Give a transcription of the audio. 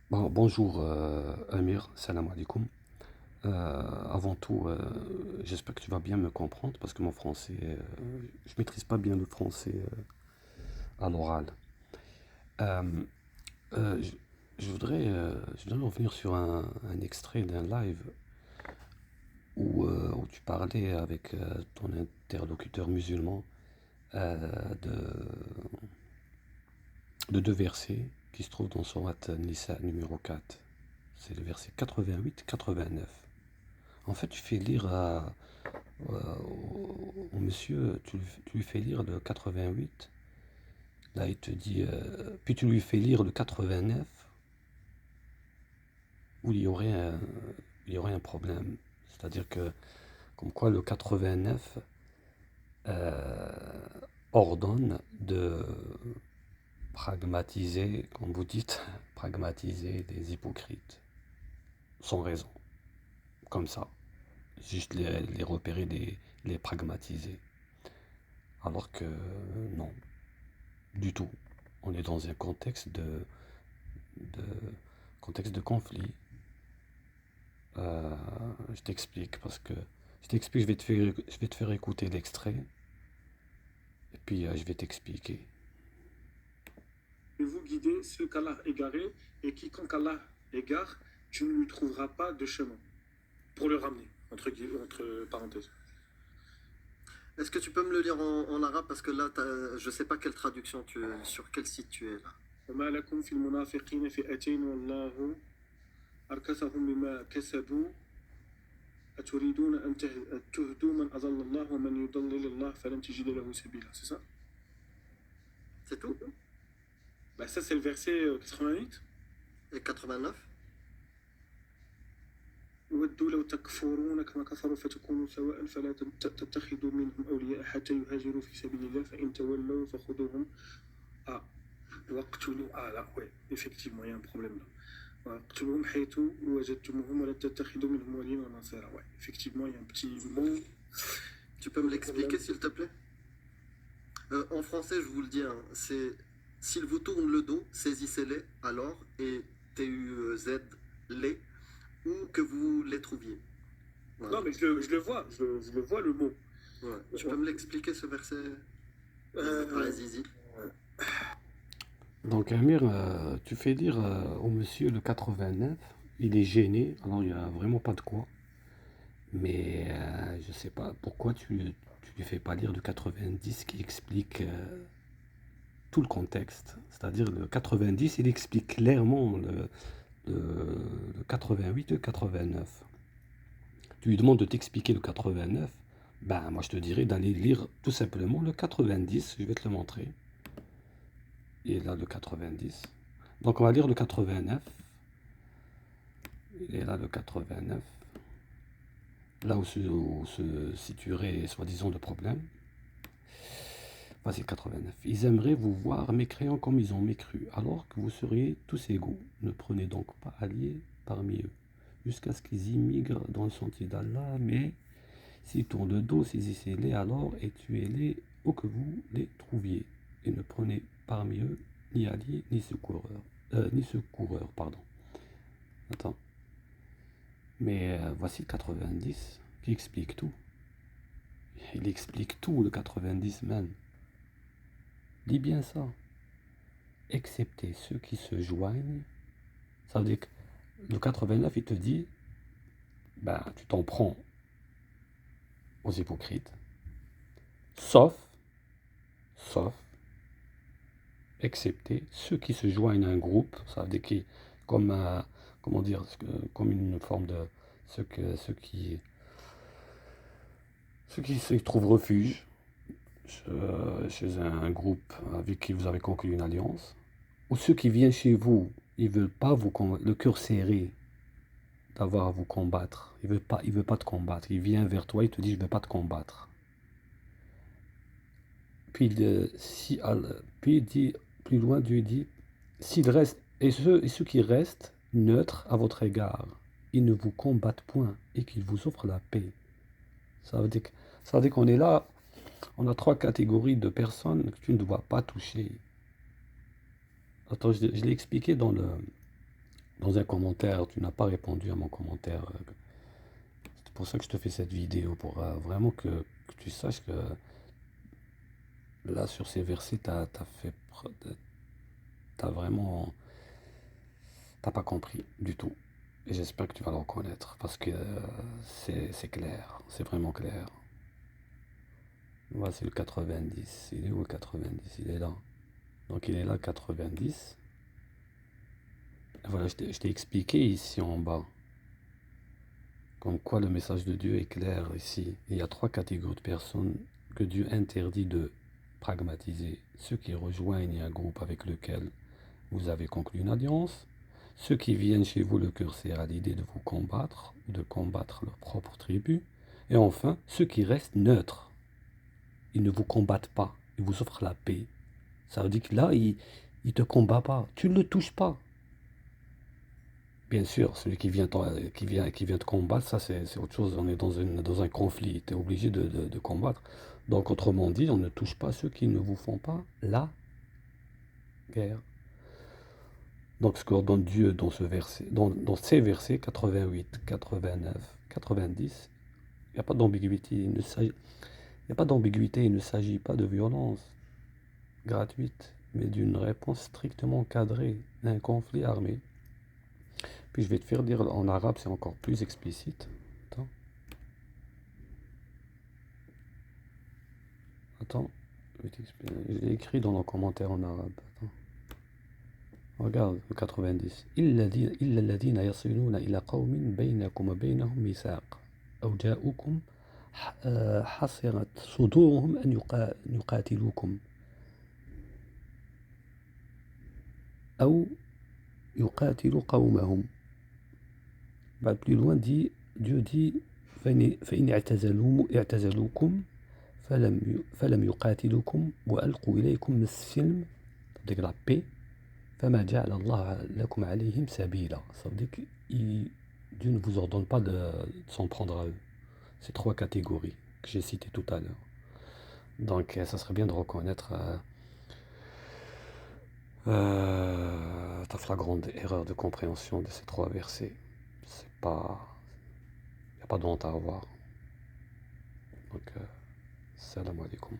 Bonjour Amir, salam alaikum. Avant tout, j'espère que tu vas bien me comprendre parce que mon français, je maîtrise pas bien le français à l'oral. Euh, je, je voudrais revenir sur un extrait d'un live où tu parlais avec ton interlocuteur musulman euh, de, de deux versets qui se trouvent dans Sourate Nisa numéro 4. C'est le verset 88-89. En fait, tu fais lire au monsieur, tu lui fais lire le 88. Là, il te dit, puis tu lui fais lire le 89, où il y aurait un problème. C'est-à-dire que, comme quoi le 89 euh, ordonne de pragmatiser, comme vous dites, pragmatiser des hypocrites, sans raison, comme ça. Juste les repérer, les pragmatiser. Alors que non, du tout. On est dans un de, contexte de conflit. Je t'explique parce que je t'explique, je vais te faire écouter l'extrait et puis je vais t'expliquer. Et vous guidez ceux qu'Allah a égarés, et quiconque Allah égare, tu ne lui trouveras pas de chemin pour le ramener, entre parenthèses. Est-ce que tu peux me le lire en arabe parce que là, je sais pas quelle traduction sur quel site tu es là. وما لكم في المنافقين فئتين والله أركسهم بما كسبوا أتريدون أن تهدوا من أضل الله ومن يضلل الله فلن تجد له سبيلا. C'est ça? C'est tout? Bah ça c'est le verset 88. Et 89? ودوا لو تكفرون كما كفروا فتكونوا سواء فلا تتخذوا منهم أولياء حتى يهاجروا في سبيل الله فإن تولوا فخذوهم. Ah, واقتلوا. Ah là, ouais, effectivement, il y a un problème là. واقتلوهم حيث وجدتموهم ولا تتخذوا منهم وليا ولا نصيرا. Ouais, effectivement, il y a un petit mot. Tu peux me l'expliquer s'il te plaît? En français, je vous le dis, hein, c'est s'ils vous tournent le dos, saisissez-les alors et TUZ les ou que vous les trouviez. Voilà. Non, mais je le vois, je le vois le mot. Ouais. Tu peux me l'expliquer ce verset? Zizi. Donc Amir, tu fais lire au monsieur le 89. Il est gêné, alors il n'y a vraiment pas de quoi. Mais je sais pas pourquoi tu lui fais pas lire le 90 qui explique tout le contexte. C'est-à-dire le 90, il explique clairement le 88 et le 89. Tu lui demandes de t'expliquer le 89, ben moi je te dirais d'aller lire tout simplement le 90, je vais te le montrer. Et là le 90. Donc on va lire le 89. Il est là le 89. Là où se situerait soi-disant le problème. Voici le 89. Ils aimeraient vous voir mécréants comme ils ont mécru, alors que vous seriez tous égaux. Ne prenez donc pas alliés parmi eux, jusqu'à ce qu'ils immigrent dans le sentier d'Allah, mais s'ils tournent le dos, saisissez-les alors et tuez-les où que vous les trouviez. Et ne prenez parmi eux ni alliés ni secoureurs, pardon. Attends. Mais voici le 90 qui explique tout. Il explique tout, le 90 même. Dis bien ça. Excepté ceux qui se joignent. Ça veut dire que le 89, il te dit, ben, tu t'en prends aux hypocrites. Sauf, excepté ceux qui se joignent à un groupe. Ça veut dire qui, comme, comment dire, comme une forme de ceux qui se trouvent refuge chez un groupe avec qui vous avez conclu une alliance, ou ceux qui viennent chez vous, ils veulent pas le cœur serré d'avoir à vous combattre. Il veut pas te combattre. Il vient vers toi, il te dit je veux pas te combattre. Puis il dit plus loin, Dieu dit s'il reste et ceux qui restent neutres à votre égard, ils ne vous combattent point et qu'ils vous offrent la paix. Ça veut dire qu'on est là. On a trois catégories de personnes que tu ne dois pas toucher. Attends, je l'ai expliqué dans un commentaire, tu n'as pas répondu à mon commentaire. C'est pour ça que je te fais cette vidéo, pour vraiment que tu saches que là, sur ces versets, t'as vraiment, t'as pas compris du tout. Et j'espère que tu vas le reconnaître, parce que c'est clair, c'est vraiment clair. Voici le 90. Il est où le 90? Il est là. Donc il est là, 90. Voilà, je t'ai expliqué ici en bas, comme quoi le message de Dieu est clair ici. Il y a 3 catégories de personnes que Dieu interdit de pragmatiser. Ceux qui rejoignent un groupe avec lequel vous avez conclu une alliance, ceux qui viennent chez vous le cœur serré à l'idée de vous combattre, de combattre leur propre tribu, et enfin ceux qui restent neutres. Ils ne vous combattent pas, ils vous offrent la paix. Ça veut dire que là, il ne te combat pas, tu ne le touches pas. Bien sûr, celui qui vient te combattre, ça c'est autre chose, on est dans un conflit, tu es obligé de combattre. Donc autrement dit, on ne touche pas ceux qui ne vous font pas la guerre. Donc ce qu'ordonne Dieu dans ces versets 88, 89, 90, il n'y a pas d'ambiguïté, il ne s'agit pas de violence gratuite, mais d'une réponse strictement cadrée à un conflit armé. Puis je vais te faire dire en arabe, c'est encore plus explicite. Attends, je l'ai écrit dans le commentaire en arabe. Attends. Regarde le 90. إلا الذين يصلون إلى قوم بينكم وبينهم ميثاق أو جاءوكم حصرت صدورهم أن يقاتلوكم أو يقاتلوا قومهم. بعد plus loin dit, Dieu dit فإن اعتزلوكم فلم يقاتلوكم وألقوا إليكم السلم, c'est-à-dire la paix, فما جعل الله لكم عليهم سبيلا. Ça veut dire que Dieu ne vous ordonne pas de s'en prendre à eux. Ces 3 catégories que j'ai citées tout à l'heure. Donc ça serait bien de reconnaître ta flagrante erreur de compréhension de ces 3 versets. C'est pas... Il n'y a pas de honte à avoir. Donc, salam alaikum.